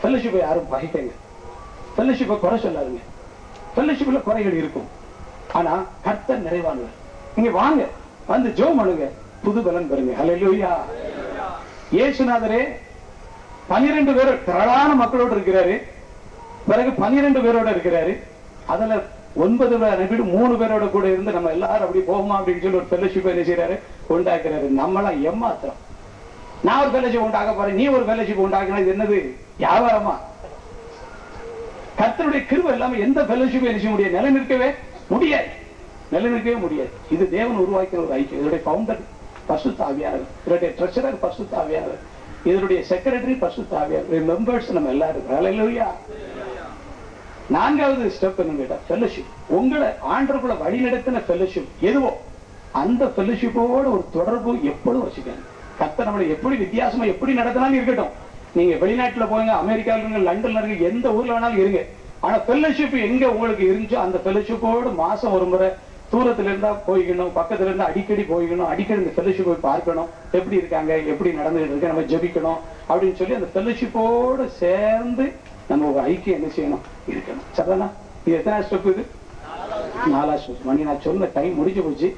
ஃபெல்லோஷிப்பை யாரும் பகைக்கங்க, ஃபெல்லோஷிப்பை குறை சொல்லாதுங்க. ஃபெல்லோஷிப்ல குறைகள் இருக்கும், ஆனா கர்த்தர் நிறைவானவர். நீங்க வாங்க, வந்து ஜெபம் பண்ணுங்க, புது பலன் பெறுங்க. ஹல்லேலூயா. இயேசுநாதரே 12 பேர் திரளான மக்களோடு இருக்கிறாரு, பிறகு 12 பேரோட இருக்கிறாரு. அதுல 9 பேர் அனுப்பிட்டு 3 பேரோட கூட இருந்து நம்ம எல்லாரும் அப்படி போகுமா அப்படின்னு சொல்லி ஒரு ஃபெல்லோஷிப் என்ன செய்யறாரு, உண்டாக்குறாரு. நம்மளாம் ஏமாத்திரம். நான் ஒரு ஃபெல்லோஷிப் உண்டாக்க போறேன், நீ ஒரு ஃபெல்லோஷிப் உண்டாக்குனா இது என்னது, வியாபாரமா? கர்த்தருடைய கிருபை இல்லாம எந்த ஃபெல்லோஷிப் என்ன செய்ய முடியாது, நிலைநிற்கவே முடியாது, நிலைநிற்கவே முடியாது. இது தேவன் உருவாக்கிற ஒரு ஐக்கியம். இதனுடைய ஃபவுண்டர் பரிசுத்த ஆவியானவர், இதனுடைய ட்ரெஷரர் பரிசுத்த ஆவியானவர், இதனுடைய செக்ரட்டரி பரிசுத்த ஆவியானவர், மெம்பர்ஸ் நம்ம எல்லாரும். ஹல்லேலூயா. 4வது ஸ்டெப் என்ன கேட்டா ஃபெல்லோஷிப். உங்களை ஆண்டவருக்குள்ள வழி நடத்தின ஃபெல்லோஷிப் எதுவோ அந்த ஃபெல்லோஷிப்போட ஒரு தொடர்பு எப்பொழுதும் வச்சுக்கணும். கர்த்தர் நம்மளை எப்படி வித்தியாசமா எப்படி நடத்தினாலும் இருக்கட்டும். நீங்க வெளிநாட்டுல போங்க, அமெரிக்கால இருங்க, லண்டன்ல இருங்க, எந்த ஊர்ல வேணாலும் இருங்க, ஆனா ஃபெல்லோஷிப் எங்க உங்களுக்கு இருந்துச்சோ அந்த ஃபெல்லோஷிப்போடு மாசம் ஒரு முறை தூரத்துல இருந்தா போய்க்கணும், பக்கத்துல இருந்தா அடிக்கடி போய்க்கணும், அடிக்கடி இந்த ஃபெல்லோஷிப் போய் பார்க்கணும், எப்படி இருக்காங்க, எப்படி நடந்துட்டு இருக்கு, நம்ம ஜெபிக்கணும் அப்படின்னு சொல்லி அந்த ஃபெல்லோஷிப்போடு சேர்ந்து நம்ம ஒரு ஐக்கியம் என்ன செய்யணும், இருக்கணும். சரிதானா? இது எத்தனை ஸ்டெப்? இது 4வது ஸ்டெப். மணி நான் சொன்ன டைம் முடிஞ்சு போச்சு.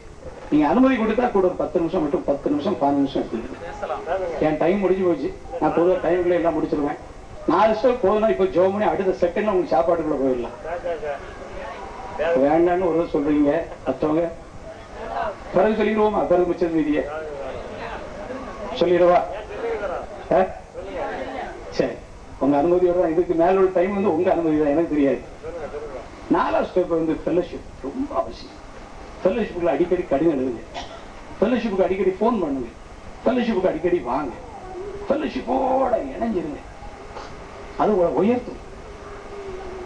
நீங்க அனுமதி கொடுத்தா கூட ஒரு 10 நிமிஷம் மட்டும், 10 நிமிஷம் 15 நிமிஷம் எடுத்துக்கிட்டு. என் டைம் முடிஞ்சு போச்சு. நான் பொதுவாக டைம்ல எல்லாம் முடிச்சிருவேன். 4 ஸ்டெப் போதுனா இப்ப ஜெபம் பண்ணி அடுத்த செகண்ட்ல உங்களுக்கு சாப்பாட்டுக்குள்ள போயிடலாம். வேண்டான்னு ஒரு சொல்றீங்க, மற்றவங்க பிறகு சொல்லிடுவோமா? பிறகு மிச்சது மீதிய சொல்லிடுவா? சரி, உங்க அனுமதியோட தான். இதுக்கு மேல உள்ள டைம் வந்து உங்க அனுமதி தான், எனக்கு தெரியாது. 4வது ஸ்டெப் வந்து ஃபெல்லோஷிப் ரொம்ப அவசியம். ஃபெல்லோஷிப்புக்கு அடிக்கடி கடிதம் எழுதுங்க, ஃபெல்லோஷிப்புக்கு அடிக்கடி போன் பண்ணுங்க, ஃபெல்லோஷிப்புக்கு அடிக்கடி வாங்க, ஃபெல்லோஷிப்போட இணைஞ்சிருங்க. அது உயர்த்தும்.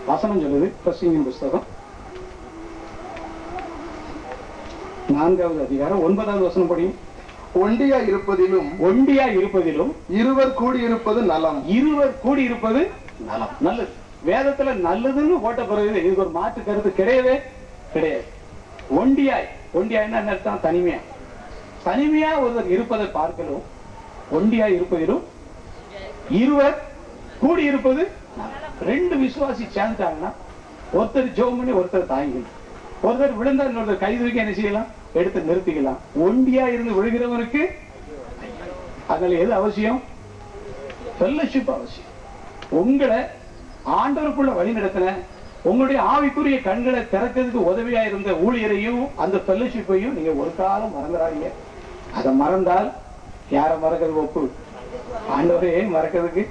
வசனம் சொல்லுது, பிரசங்கியின் புஸ்தகம் 4வது அதிகாரம் 9வது வசனம் படியும். ஒண்டியா இருப்பதிலும் இருவர் கூடியிருப்பது நலம். இருவர் கூடியிருப்பது நலம், நல்லது. வேதத்துல நல்லதுன்னு போட்ட பிறகு இதுக்கு ஒரு மாற்று கருத்து கிடையவே கிடையாது. ஒண்டியா என்ன அர்த்தம்? தனிமையா. தனிமையா ஒருவர் இருப்பதை பார்க்கலும் ஒண்டியா இருப்பதிலும் இருவர் கூடியிருப்பது. 2 விசுவாசி சேர்ந்துட்டாங்கன்னா ஒருத்தர் ஜெபம் பண்ணி ஒருத்தர் தாங்கிக்கணும், ஒருத்தர் விழுந்தா இன்னொருத்தர் கை தூக்கி என்ன செய்யலாம், எடுத்து நிறுத்திக்கலாம். ஒண்டியா இருந்து விழுகிறவனுக்கு அதனால எது அவசியம்? ஃபெல்லோஷிப் அவசியம். உங்களை ஆண்டவருக்குள்ள வழி நடத்தின, உங்களுடைய ஆவிக்குரிய கண்களை திறக்கிறதுக்கு உதவியா இருந்த ஊழியரையும் அந்த ஃபெல்லோஷிப்பையும் நீங்க ஒரு காலம் மறந்துடாதீங்க. அதை மறந்தால் யாரை மறக்கிறது ஒப்பு? ஆண்டவரையே மறக்கிறதுக்கு